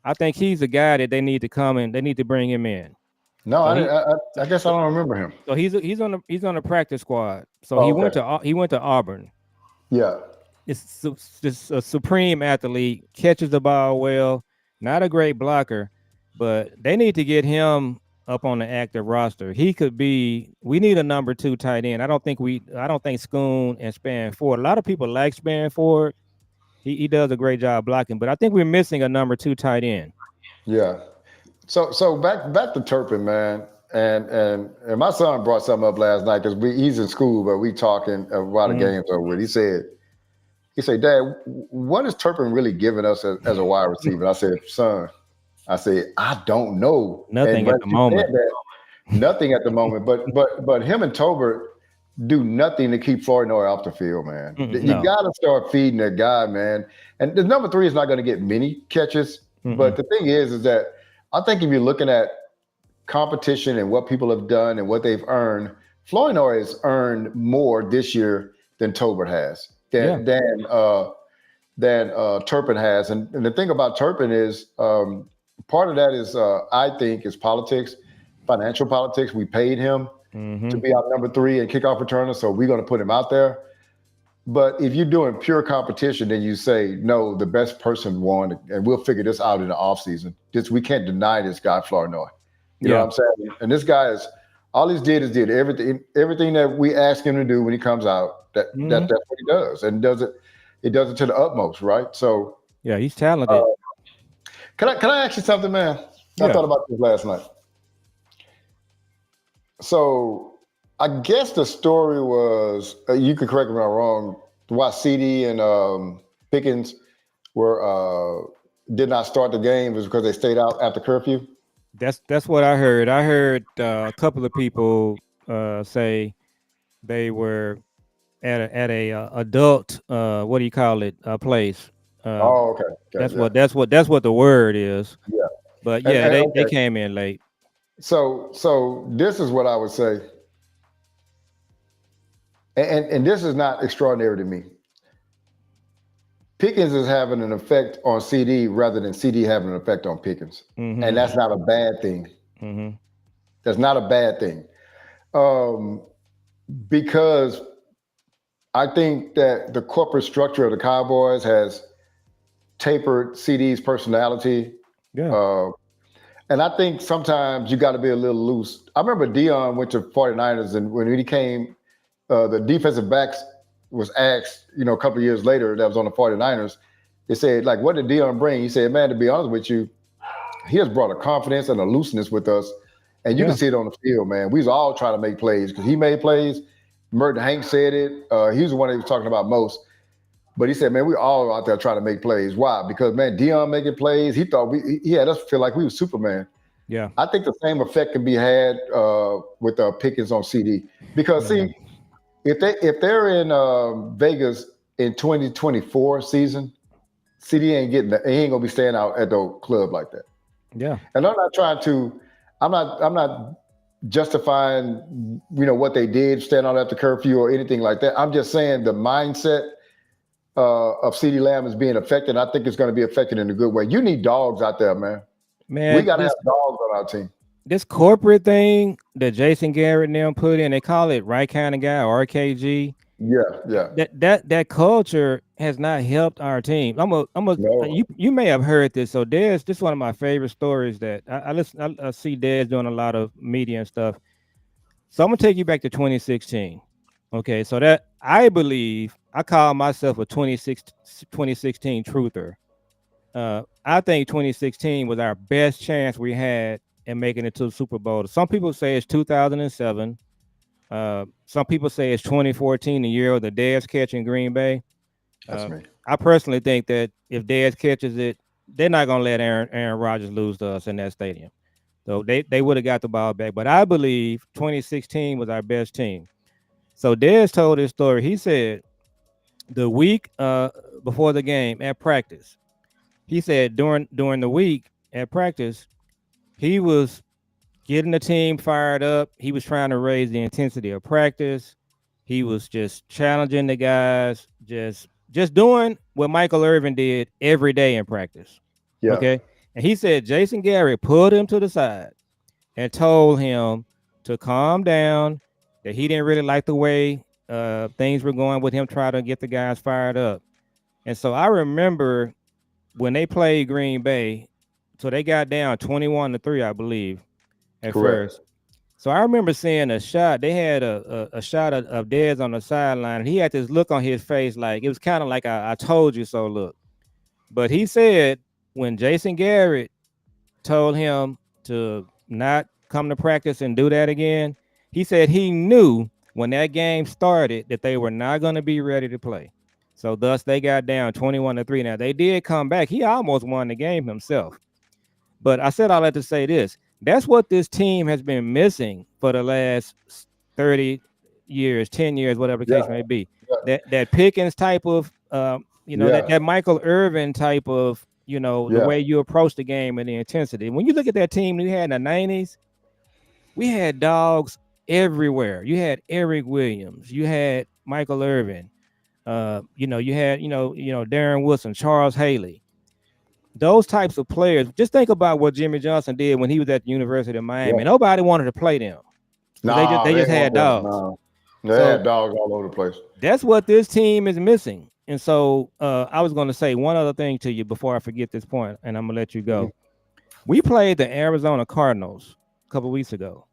I think he's a guy that they need to come and they need to bring him in. No, So I he, didn't. I guess I don't remember him. so he's on the practice squad. So Oh, he okay. went to Auburn. Yeah, It's a supreme athlete, catches the ball well, not a great blocker, but they need to get him up on the active roster. He could be. We need a number 2 tight end. I don't think Schoon and Spanford. A lot of people like Spanford. He does a great job blocking, but I think we're missing a number 2 tight end. yeah. So back to Turpin, man. And my son brought something up last night because he's in school, but we talking while the Mhm. game's over with. He said, Dad, what is Turpin really giving us as a wide receiver? I said, son, I said, I don't know. And Nothing when at the you said moment. that, nothing at the moment. But him and Tolbert do nothing to keep Flournoy off the field, man. You No. got to start feeding that guy, man. And the number 3 is not going to get many catches. But Mm-mm. the thing is that I think if you're looking at competition and what people have done and what they've earned, Flournoy has earned more this year than Tolbert has, Yeah. than Turpin has. And the thing about Turpin is part of that is I think is politics, financial politics. We paid him to Mm-hmm. be our number 3 and kickoff returner, so we're going to put him out there. But if you're doing pure competition, then you say no, the best person won, and we'll figure this out in the offseason. We can't deny this guy Flournoy. You know what Yeah. I'm saying? And this guy is all he's did everything that we ask him to do when he comes out. Mm-hmm. That's what he does, and does it. He does it to the utmost, right? So, Yeah. He's uh, talented. can I ask you something, man? I Yeah. thought about this last night. So, I guess the story was you could correct me if I'm wrong. Why CD and Pickens were did not start the game was because they stayed out after curfew. That's what I heard. I heard a couple of people say they were at a adult what do you call it place. Oh, okay, okay, yeah, That's what the word is. yeah. But And, yeah, and they okay, came in late. so this is what I would say, and this is not extraordinary to me. Pickens is having an effect on CD rather than CD having an effect on Pickens, and Mm-hmm. that's not a bad thing. Mm-hmm. That's not a bad thing, um, because I think that the corporate structure of the Cowboys has tapered CD's personality. Yeah. Uh, and I think sometimes you got to be a little loose. I remember Dion went to 49ers, and when he came, the defensive backs was asked, a couple of years later that was on the 49ers. They said, like, what did Dion bring? He said, man, to be honest with you, he has brought a confidence and a looseness with us. And you can Yeah. see it on the field, man. We was all trying to make plays because he made plays. Merton Hank said it. He was the one he was talking about most. But he said, man, we all out there trying to make plays. Why? Because, man, Dion making plays, he thought he had us feel like we was Superman. Yeah. I think the same effect can be had with Pickens on CD. Because, Yeah. see, if they're in Vegas in 2024 season, CD ain't getting that. He ain't gonna be staying out at the club like that. Yeah. And I'm not justifying what they did, stand out after curfew or anything like that. I'm just saying the mindset of CeeDee Lamb is being affected. I think it's going to be affected in a good way. You need dogs out there, man. We Man, got to have this dogs on our team. this corporate thing that Jason Garrett and them put in, they call it right kind of guy, RKG. Yeah, yeah. That culture has not helped our team. No, You may have heard this. So Dez, this is one of my favorite stories that I listen. I see Dez doing a lot of media and stuff. So I'm gonna take you back to 2016. Okay, so that I believe I call myself a 2016 truther. I think 2016 was our best chance we had in making it to the Super Bowl. Some people say it's 2007. Some people say it's 2014, the year of the Dez catch in Green Bay. that's Uh, me. I personally think that if Dez catches it, they're not gonna let Aaron Rodgers lose to us in that stadium. So they would have got the ball back. But I believe 2016 was our best team. So Dez told this story. He said the week before the game at practice, he said during the week at practice, he was getting the team fired up. He was trying to raise the intensity of practice. He was just challenging the guys, just doing what Michael Irvin did every day in practice. Yeah, Okay. And he said Jason Garrett pulled him to the side and told him to calm down, that he didn't really like the way things were going with him trying to get the guys fired up. And so I remember when they played Green Bay, so they got down 21-3, I believe, at correct. first. So I remember seeing a shot. They had a shot of Dez on the sideline, and he had this look on his face like it was kind of like I told you so look. But he said when Jason Garrett told him to not come to practice and do that again, he said he knew when that game started that they were not going to be ready to play. So thus they got down 21-3. Now they did come back. He almost won the game himself. But I said all that to say this. That's what this team has been missing for the last 30 years, 10 years, whatever the Yeah, case may be. yeah, That Pickens type of yeah, that Michael Irvin type of, the yeah, way you approach the game and the intensity. When you look at that team we had in the 90s, we had dogs everywhere. You had Eric Williams, you had Michael Irvin, you had, Darren Woodson, Charles Haley, those types of players. Just think about what Jimmy Johnson did when he was at the University of yeah. Miami. Nobody wanted to play them because they just Nah, they they just won't. had Yeah, dogs. nah. They So had dogs all over the place. that's what this team is missing. And so I was going to say one other thing to you before I forget this point, and I'm gonna let you Mhm. go. We played the Arizona Cardinals a couple weeks ago.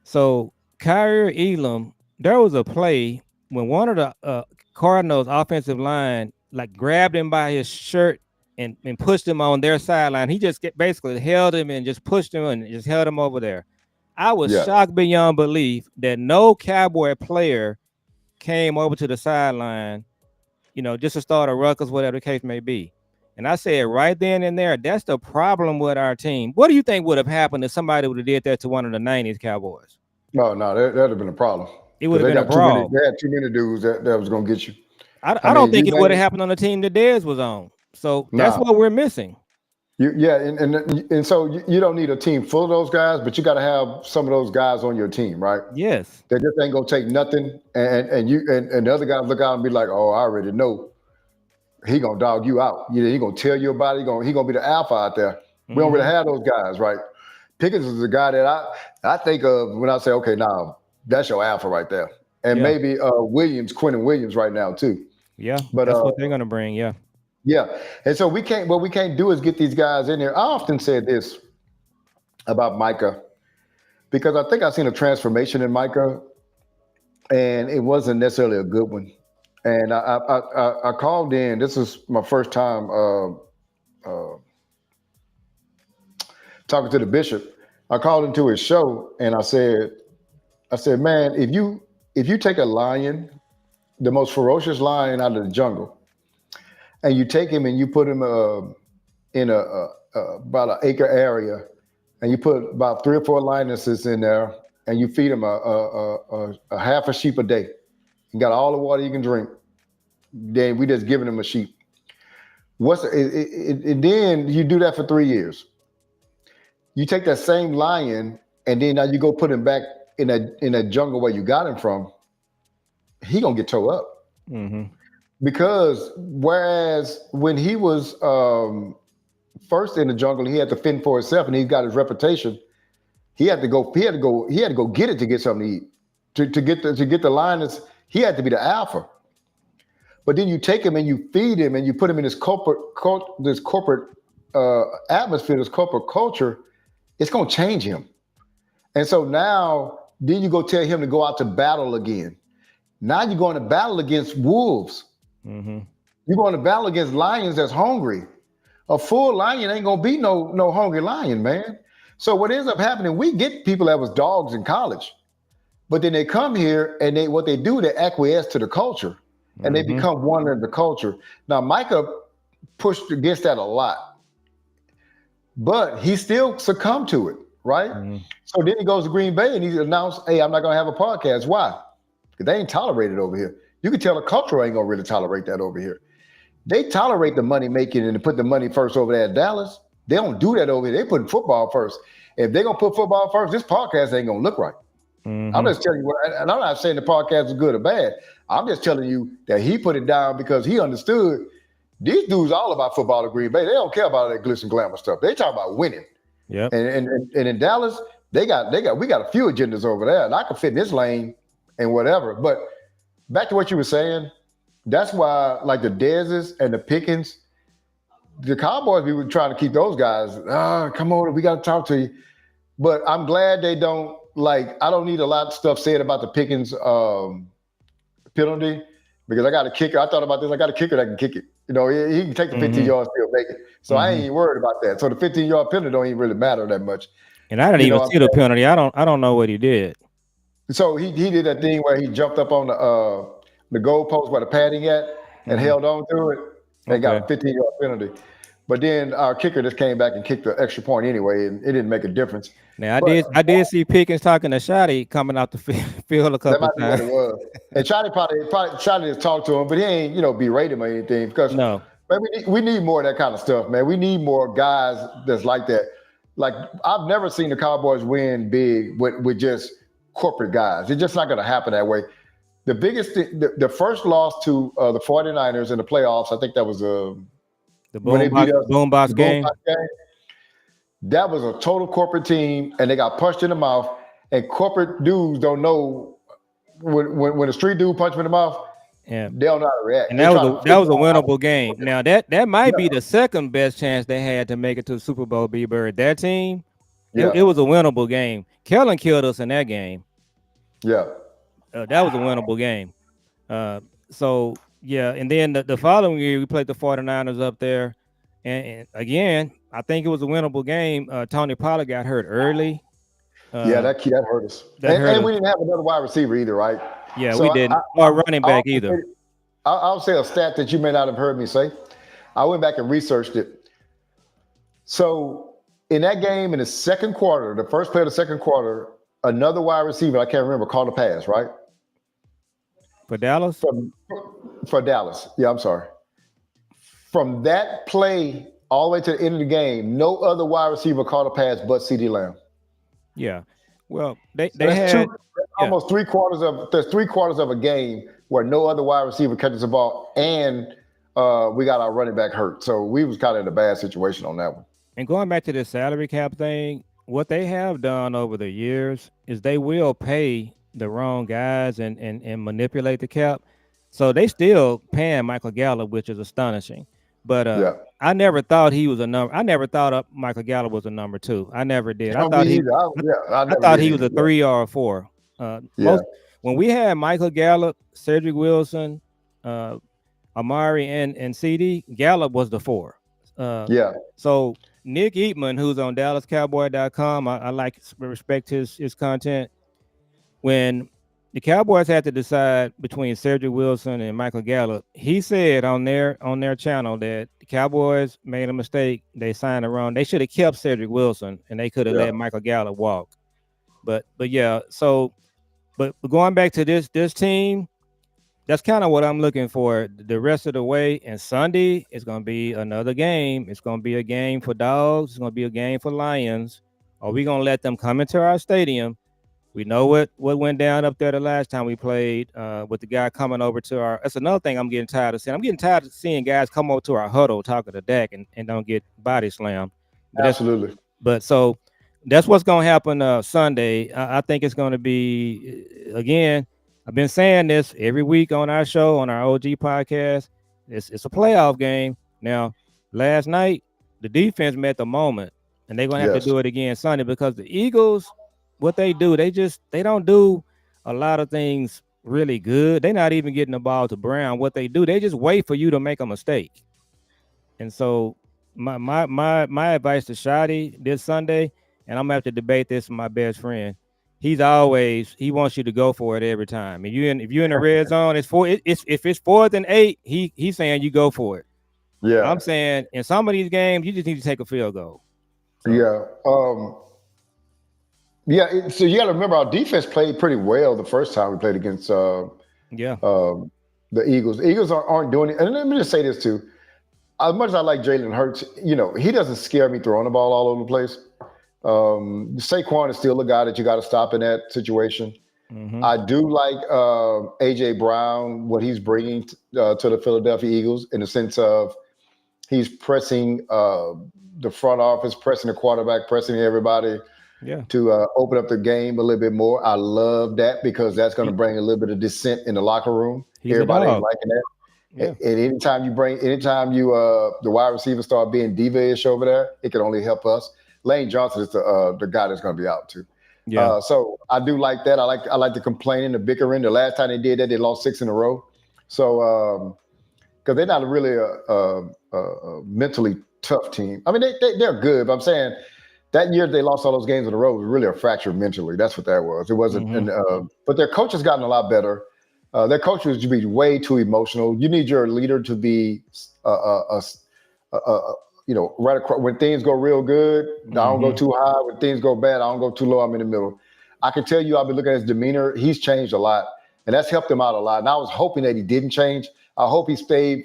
So Kyrie Elam, there was a play when one of the Cardinals offensive line like grabbed him by his shirt and pushed him on their sideline. He just basically held him and just pushed him and just held him over there. I was Yeah, shocked beyond belief that no Cowboy player came over to the sideline, just to start a ruckus, whatever the case may be. And I said right then and there, that's the problem with our team. What do you think would have happened if somebody would have did that to one of the 90s Cowboys? no, that'd have been a problem It would because have they been a got too many. brawl. They had too many dudes that was gonna get you. I I don't mean, you think it would have name happened on the team that Dez was on. So that's nah, what we're missing. yeah, and so you don't need a team full of those guys, but you got to have some of those guys on your team, right? Yes. They just ain't gonna take nothing, and the other guys look out and be like, oh, I already know he gonna dog you out. He gonna tell you about it. He gonna be the alpha out there. We don't really Hmm. have those guys, right? Pickens is the guy that I think of when I say, okay, now that's your alpha right there, and Yeah. maybe Williams, Quentin Williams, right now too. Yeah. But That's what they're gonna bring. Yeah. yeah, and so we can't. What we can't do is get these guys in there. I often said this about Micah because I think I've seen a transformation in Micah, and it wasn't necessarily a good one. And I called in. This is my first time uh, talking to the bishop. I called into his show and I said, man, if you take a lion, the most ferocious lion out of the jungle, and you take him and you put him in about an acre area, and you put about 3 or 4 lionesses in there, and you feed him a half a sheep a day, and got all the water you can drink, then we just giving him a sheep. Then you do that for 3 years. You take that same lion, and then now you go put him back in a jungle where you got him from. He gonna get towed up Hmm. because whereas when he was first in the jungle. He had to fend for himself, and he got his reputation. He had to go. He had to go. He had to go get it to get something to eat. To get the lioness, he had to be the alpha. But then you take him and you feed him and you put him in this corporate atmosphere, this corporate culture. It's going to change him. And so now, then you go tell him to go out to battle again. Now you're going to battle against wolves. Mm-hmm. You're going to battle against lions that's hungry. A full lion ain't going to be no hungry lion, man. So what ends up happening, we get people that was dogs in college, but then they come here and they acquiesce to the culture and they Mm-hmm. become one of the culture. Now, Micah pushed against that a lot, but he still succumbed to it, right? Mm-hmm. So then he goes to Green Bay and he announced, hey, I'm not going to have a podcast. Why? Because they ain't tolerated over here. You can tell the culture ain't going to really tolerate that over here. They tolerate the money making and put the money first over there at Dallas. They don't do that over here. They put football first. If they're going to put football first, this podcast ain't going to look right. I'm Mm-hmm. just telling you, and I'm not saying the podcast is good or bad. I'm just telling you that he put it down because he understood these dudes all about football at Green Bay. They don't care about that glitz and glamour stuff. They talk about winning. Yep. And in Dallas, we got a few agendas over there, and I can fit in this lane and whatever. But back to what you were saying, that's why like the Dezes and the Pickens, the Cowboys, we were trying to keep those guys. Come on, we got to talk to you. But I'm glad they don't I don't need a lot of stuff said about the Pickens penalty because I got a kicker. I thought about this. I got a kicker that can kick it. You know, he can take the 15 yards, still make it. So I ain't even worried about that. So the 15-yard penalty don't even really matter that much. And I didn't even see the penalty. I don't know what he did. So he did that thing where he jumped up on the goalpost where the padding at and held on to it and got a 15-yard penalty. But then our kicker just came back and kicked the extra point anyway, and it didn't make a difference. Now I did see Pickens talking to Shotty coming out the field a couple times. That might be what it was. And Shotty probably Shotty just talked to him, but he ain't berate him or anything because no. Man, we need more of that kind of stuff, man. We need more guys that's like that. Like I've never seen the Cowboys win big with just corporate guys. It's just not going to happen that way. The biggest thing, the first loss to the 49ers in the playoffs, I think that was the boombox game. That was a total corporate team, and they got punched in the mouth. And corporate dudes don't know when a street dude punch them in the mouth. Yeah, they don't know how to react. And that was a winnable game. Now that might be the second best chance they had to make it to the Super Bowl. B-Bird, that team, it was a winnable game. Kellen killed us in that game. Yeah, that was a winnable game. So yeah, and then the following year we played the 49ers up there, and again I think it was a winnable game. Tony Pollard got hurt early. That hurt us. And we didn't have another wide receiver either, right? Yeah, so we didn't. Or running back either. I'll say a stat that you may not have heard me say. I went back and researched it. So in that game, in the second quarter, the first play of the second quarter, another wide receiver, I can't remember, called a pass, right? For Dallas? For Dallas. Yeah, I'm sorry. From that play all the way to the end of the game, no other wide receiver called a pass but CeeDee Lamb. Yeah. Well, they had almost 3/4 there's 3/4 of a game where no other wide receiver catches the ball, and we got our running back hurt. So we was kind of in a bad situation on that one. And going back to the salary cap thing, what they have done over the years is they will pay the wrong guys and manipulate the cap. So they still paying Michael Gallup, which is astonishing. But I never thought he was a number. I never thought Michael Gallup was a number 2. I never did. I thought he was a 3 or a 4. When we had Michael Gallup, Cedric Wilson, Amari, and CD, Gallup was the 4. So Nick Eatman, who's on DallasCowboy.com, I respect his content. When the Cowboys had to decide between Cedric Wilson and Michael Gallup, he said on their channel that the Cowboys made a mistake. They signed the wrong. They should have kept Cedric Wilson and they could have let Michael Gallup walk. But yeah, so but going back to this team, that's kind of what I'm looking for the rest of the way. And Sunday is going to be another game. It's going to be a game for dogs. It's going to be a game for lions. Are we going to let them come into our stadium, We know what went down up there the last time we played with the guy coming over to our. That's another thing I'm getting tired of seeing. I'm getting tired of seeing guys come over to our huddle talking to Dak and don't get body slammed. But that's Absolutely. but so that's what's going to happen Sunday. I think it's going to be again. I've been saying this every week on our show on our OG podcast. It's a playoff game. Now, last night the defense met the moment, and they're going to have to Yes. do it again Sunday because the Eagles, what they do, they don't do a lot of things really good. They're not even getting the ball to Brown. What they do, they just wait for you to make a mistake. And so my advice to Shotty this Sunday, and I'm gonna have to debate this with my best friend. He wants you to go for it every time. If you're in the red zone, it's if it's 4th and 8, he's saying you go for it. Yeah. I'm saying in some of these games, you just need to take a field goal. So Yeah. So you got to remember our defense played pretty well the first time we played against yeah. the Eagles. The Eagles aren't doing it. And let me just say this too. As much as I like Jalen Hurts, he doesn't scare me throwing the ball all over the place. Saquon is still a guy that you got to stop in that situation. Mm-hmm. I do like AJ Brown, what he's bringing to the Philadelphia Eagles in the sense of he's pressing the front office, pressing the quarterback, pressing everybody Yeah. to open up the game a little bit more. I love that because that's going to He, bring a little bit of dissent in the locker room. he's a Everybody ain't dog. liking that. Yeah. And anytime you the wide receivers start being diva-ish over there, it can only help us. Lane Johnson is the guy that's going to be out too. Yeah. So I do like that. I like the complaining, the bickering. The last time they did that, they lost 6 in a row. So because they're not really a mentally tough team. I mean, they're good, but I'm saying that year they lost all those games in a row was really a fracture mentally. That's what that was. It wasn't. Mm-hmm. But their coach has gotten a lot better. Their coach was to be way too emotional. You need your leader to be, right across. When things go real good, I don't go Mm-hmm. too high. When things go bad, I don't go too low. I'm in the middle. I can tell you, I've been looking at his demeanor. He's changed a lot, and that's helped him out a lot. And I was hoping that he didn't change. I hope he stayed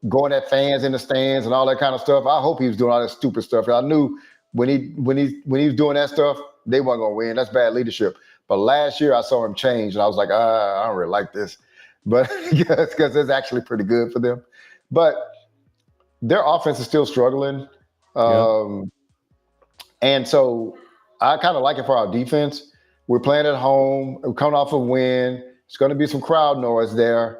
going at fans in the stands and all that kind of stuff. I hope he was doing all that stupid stuff. I knew when he was doing that stuff, they weren't gonna win. That's bad leadership. But last year I saw him change, and I was like, I don't really like this, but because it's actually pretty good for them. But their offense is still struggling, Yeah. um, and so I kind of like it for our defense. We're playing at home. We're coming off a win. It's going to be some crowd noise there.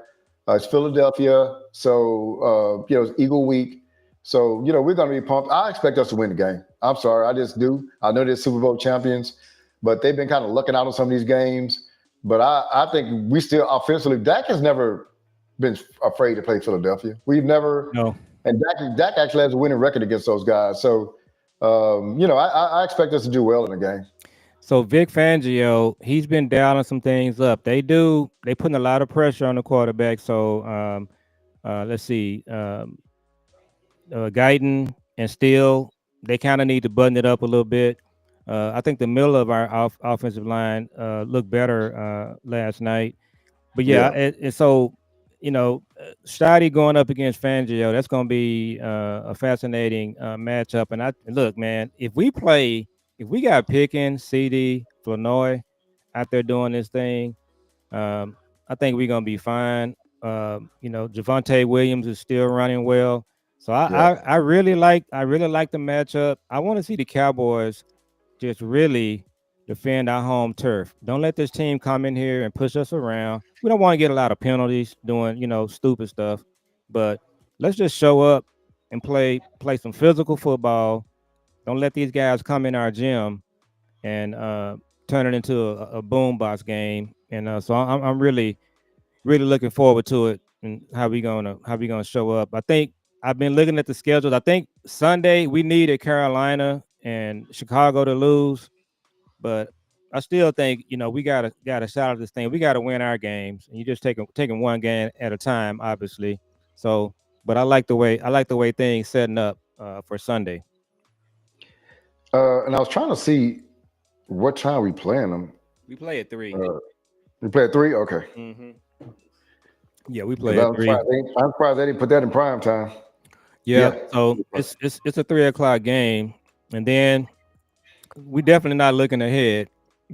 It's Philadelphia, so it's Eagle Week. So we're going to be pumped. I expect us to win the game. I'm sorry, I just do. I know they're Super Bowl champions, but they've been kind of looking out on some of these games. But I think we still offensively. Dak has never been afraid to play Philadelphia. We've never, No. and Dak actually has a winning record against those guys. So I expect us to do well in the game. So Vic Fangio, he's been dialing some things up. They putting a lot of pressure on the quarterback. So let's see, Guyton and Steele, they kind of need to button it up a little bit. I think the middle of our offensive line looked better last night. But yeah, Yeah, and so Stoddy going up against Fangio, that's going to be a fascinating matchup. And look, man, if we got Pickens, CD, Flournoy out there doing this thing, I think we're going to be fine. Javonte Williams is still running well, so yeah. I really like the matchup. I want to see the Cowboys just really defend our home turf. Don't let this team come in here and push us around. We don't want to get a lot of penalties doing, stupid stuff, but let's just show up and play some physical football. Don't let these guys come in our gym and turn it into a boombox game. And so I'm really looking forward to it and how we gonna show up. I think I've been looking at the schedules. I think Sunday we needed Carolina and Chicago to lose, but I still think we gotta shout out this thing. We gotta win our games, and you just taking one game at a time, obviously. So, but I like the way things setting up for Sunday. And I was trying to see what time we playing them. We play at 3. Uh, we play at 3. Okay. Mm-hmm. Yeah, we Because play at 3. I'm surprised they didn't put that in prime time. Yeah, Yeah. so it's a 3 o'clock game, and then we definitely not looking ahead.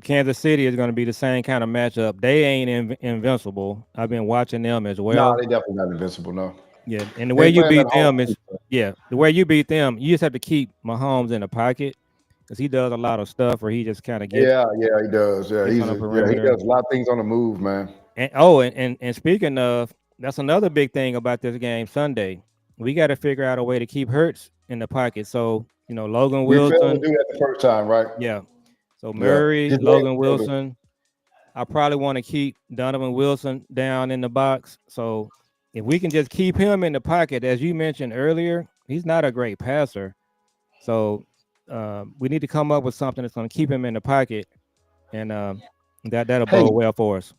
Kansas City is going to be the same kind of matchup. They ain't invincible. I've been watching them as No, well. they definitely not invincible. No, Yeah, and the way they you play them beat at home them too. is yeah, the way you beat them, you just have to keep Mahomes in the pocket because he does a lot of stuff where he just kind of Yeah, yeah, he does. Yeah, gets on the he perimeter. does a lot of things on the move, man. And oh, and speaking of, that's another big thing about this game Sunday. We got to figure out a way to keep Hurts in the pocket. So Logan We failed to Wilson, do that the first time, right? yeah. So Yeah, Murray, just wait Logan until the Wilson. I probably want to keep Donovan Wilson down in the box. So if we can just keep him in the pocket, as you mentioned earlier, he's not a great passer. So we need to come up with something that's going to keep him in the pocket, and that'll hey, bode well for us.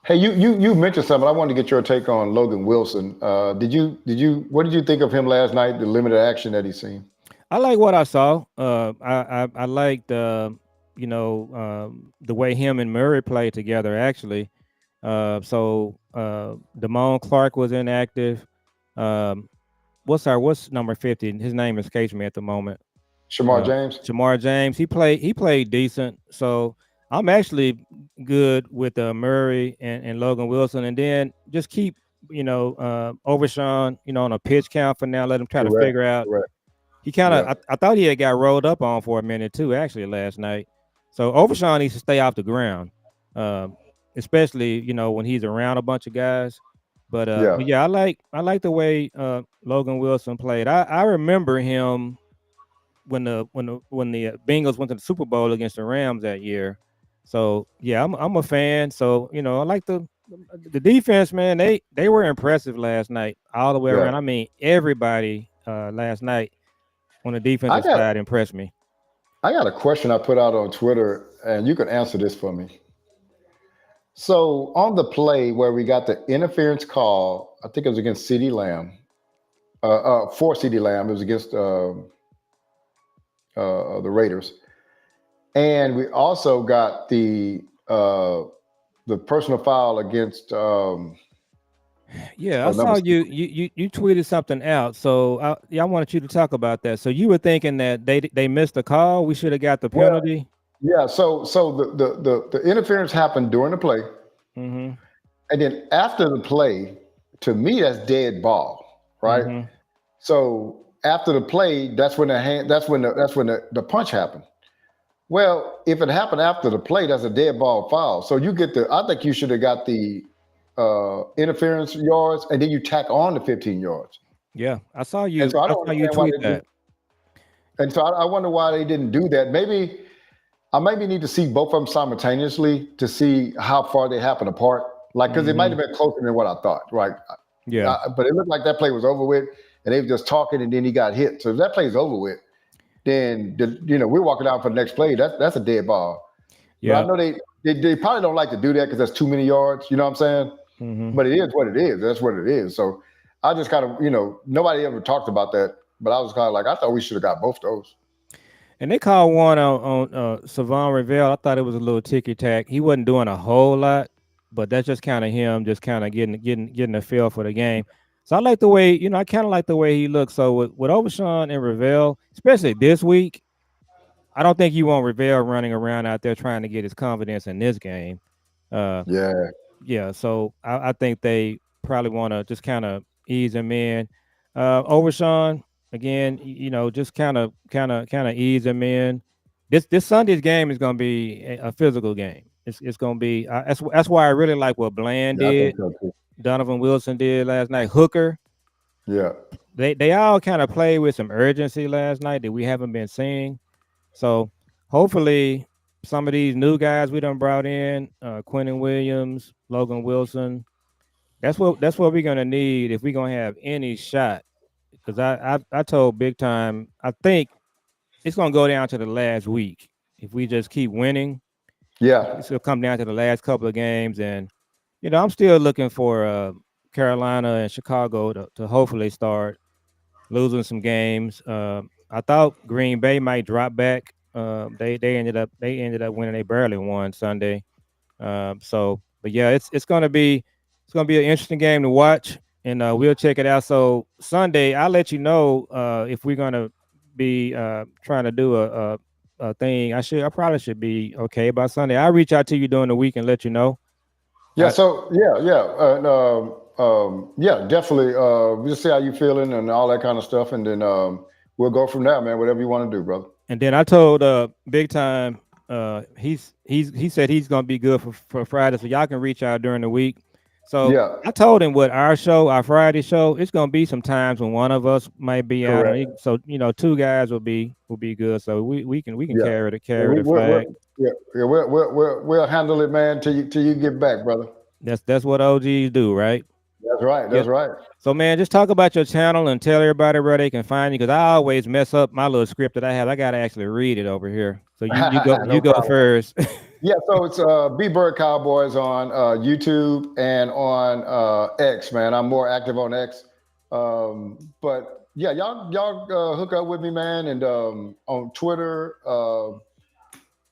hey, you mentioned something. I wanted to get your take on Logan Wilson. Did you what did you think of him last night? The limited action that he's seen. I like what I saw. I liked the way him and Murray played together actually. Damone Clark was inactive. Um, what's number 50? His name escapes me at the moment. Shamar James. Jamar James. He played decent. So I'm actually good with Murray and Logan Wilson, and then just keep Overshawn on a pitch count for now. Let him try to Correct. figure out. Correct. He kind Yeah. of I thought he had got rolled up on for a minute too, actually last night. So Overshawn needs to stay off the ground, um, especially when he's around a bunch of guys. But Yeah. yeah, I like the way Logan Wilson played. I remember him when the Bengals went to the Super Bowl against the Rams that year. So yeah, I'm a fan. So I like the defense, man. They were impressive last night all the way Yeah. around. I mean, everybody last night on the I defensive got side impressed me. I got a question I put out on Twitter, and you can answer this for me. So on the play where we got the interference call, I think it was against CD Lamb, for CD Lamb. It was against the Raiders, and we also got the personal foul against Yeah, I number saw six. you tweeted something out. So I wanted you to talk about that. So you were thinking that they missed the call. We should have got the Well, penalty. yeah. So the interference happened during the play, Mm-hmm. and then after the play, to me that's dead ball, right? Mm-hmm. So after the play, that's when the punch happened. Well, if it happened after the play, that's a dead ball foul. So you get I think you should have got the interference yards, and then you tack on the 15 yards. Yeah, I saw And you. so I I don't saw you understand why tweet they didn't. that. And so I wonder why they didn't do that. Maybe I maybe need to see both of them simultaneously to see how far they happen apart. Like, because it might Mm-hmm. have been closer than what I thought, right? Yeah, But it looked like that play was over with, and they were just talking, and then he got hit. So if that play is over with, then we're walking out for the next play. That's a dead ball. But I yeah. know they probably don't like to do that because that's too many yards. You know what I'm saying? Mm-hmm. But it is what it is. That's what it is. So I just kind of nobody ever talked about that, but I was kind of like I thought we should have got both those. And they called one on Savon Rivell. I thought it was a little ticky tack. He wasn't doing a whole lot, but that's just kind of him, just kind of getting a feel for the game. So I like the way, I kind of like the way he looks. So with Overshawn and Rivell, especially this week, I don't think you want Rivell running around out there trying to get his confidence in this game. Uh, Yeah, yeah, so I think they probably want to just kind of ease him in. Overshawn again, just kind of ease him in. This Sunday's game is going to be a physical game. It's going to be that's why I really like what Bland yeah, I think did, so too. Donovan Wilson did last night, Hooker. Yeah, They all kind of played with some urgency last night that we haven't been seeing. So hopefully some of these new guys we done brought in, Quentin Williams, Logan Wilson, that's what we're gonna need if we're gonna have any shot. Because I told Big Time, I think it's gonna go down to the last week. If we just keep winning, yeah, it's gonna come down to the last couple of games. And I'm still looking for Carolina and Chicago to hopefully start losing some games. I thought Green Bay might drop back. They ended up winning. They barely won Sunday. But yeah, it's gonna be an interesting game to watch, and we'll check it out. So Sunday, I'll let you know if we're gonna be trying to do a thing. I probably should be okay by Sunday. I'll reach out to you during the week and let you know. Yeah. So yeah, definitely. We'll see how you feeling and all that kind of stuff, and then we'll go from there, man. Whatever you want to do, brother. And then I told Big Time he said he's gonna be good for Friday, so y'all can reach out during the week. So Yeah. I told him what our Friday show, it's gonna be some times when one of us might be out, Correct. so two guys will be good. So we can Yeah. carry the Yeah, carry the flag. yeah, yeah, we'll handle it, man, till you get back, brother. That's what OGs do, right? That's right. Yeah. That's right. So man, just talk about your channel and tell everybody where they can find you, because I always mess up my little script that I have. I gotta actually read it over here. So you No go problem. first. Yeah, so it's B Bird Cowboys on YouTube and on X, man. I'm more active on X. But yeah, y'all hook up with me, man, and on Twitter,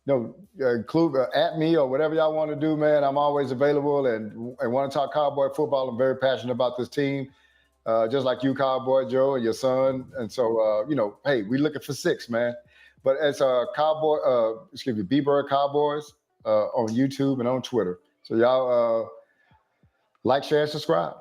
include at me or whatever y'all want to do, man. I'm always available and want to talk Cowboy football. I'm very passionate about this team, just like you, Cowboy Joe, and your son. And so, hey, we looking for six, man. But it's B Bird Cowboys on YouTube and on Twitter. So y'all like, share, and subscribe.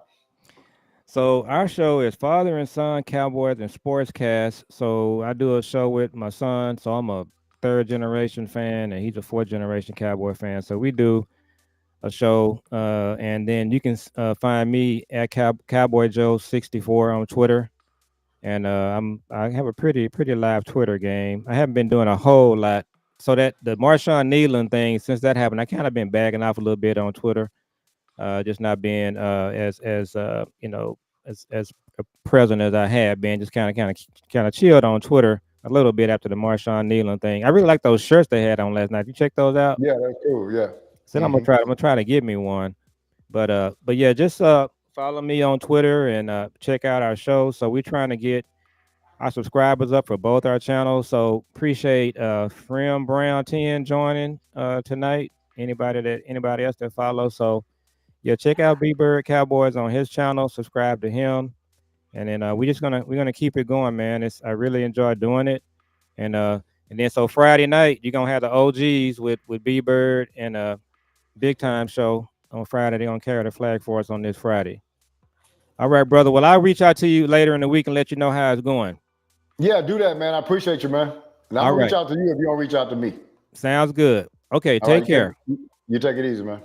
So our show is Father and Son Cowboys and Sportscast. So I do a show with my son. So I'm a third generation fan, and he's a fourth generation Cowboy fan. So we do a show, and then you can find me at Cowboy Joe 64 on Twitter. And I have a pretty live Twitter game. I haven't been doing a whole lot. So that the Marshawn Nealon thing, since that happened, I kind of been bagging off a little bit on Twitter, just not being as present as I had been. Just kind of chilled on Twitter a little bit after the Marshawn Nealon thing. I really like those shirts they had on last night. You check those out? Yeah, that's cool. Yeah. Said I'm gonna try. I'm gonna try to get me one. But yeah, just follow me on Twitter and check out our show. So we're trying to get our subscribers up for both our channels. So appreciate Frem Brown 10 joining tonight. Anybody else that follows. So yeah, check out B Bird Cowboys on his channel. Subscribe to him, and then we're gonna keep it going, man. I really enjoy doing it, and then so Friday night you're gonna have the OGs with B Bird and Big Time show on Friday. They're gonna carry the flag for us on this Friday. All right, brother. Well, I'll reach out to you later in the week and let you know how it's going. Yeah, do that, man. I appreciate you, man. And I'm All gonna reach right. out to you if you don't reach out to me. Sounds good. Okay, All right, take care. you take it easy, man.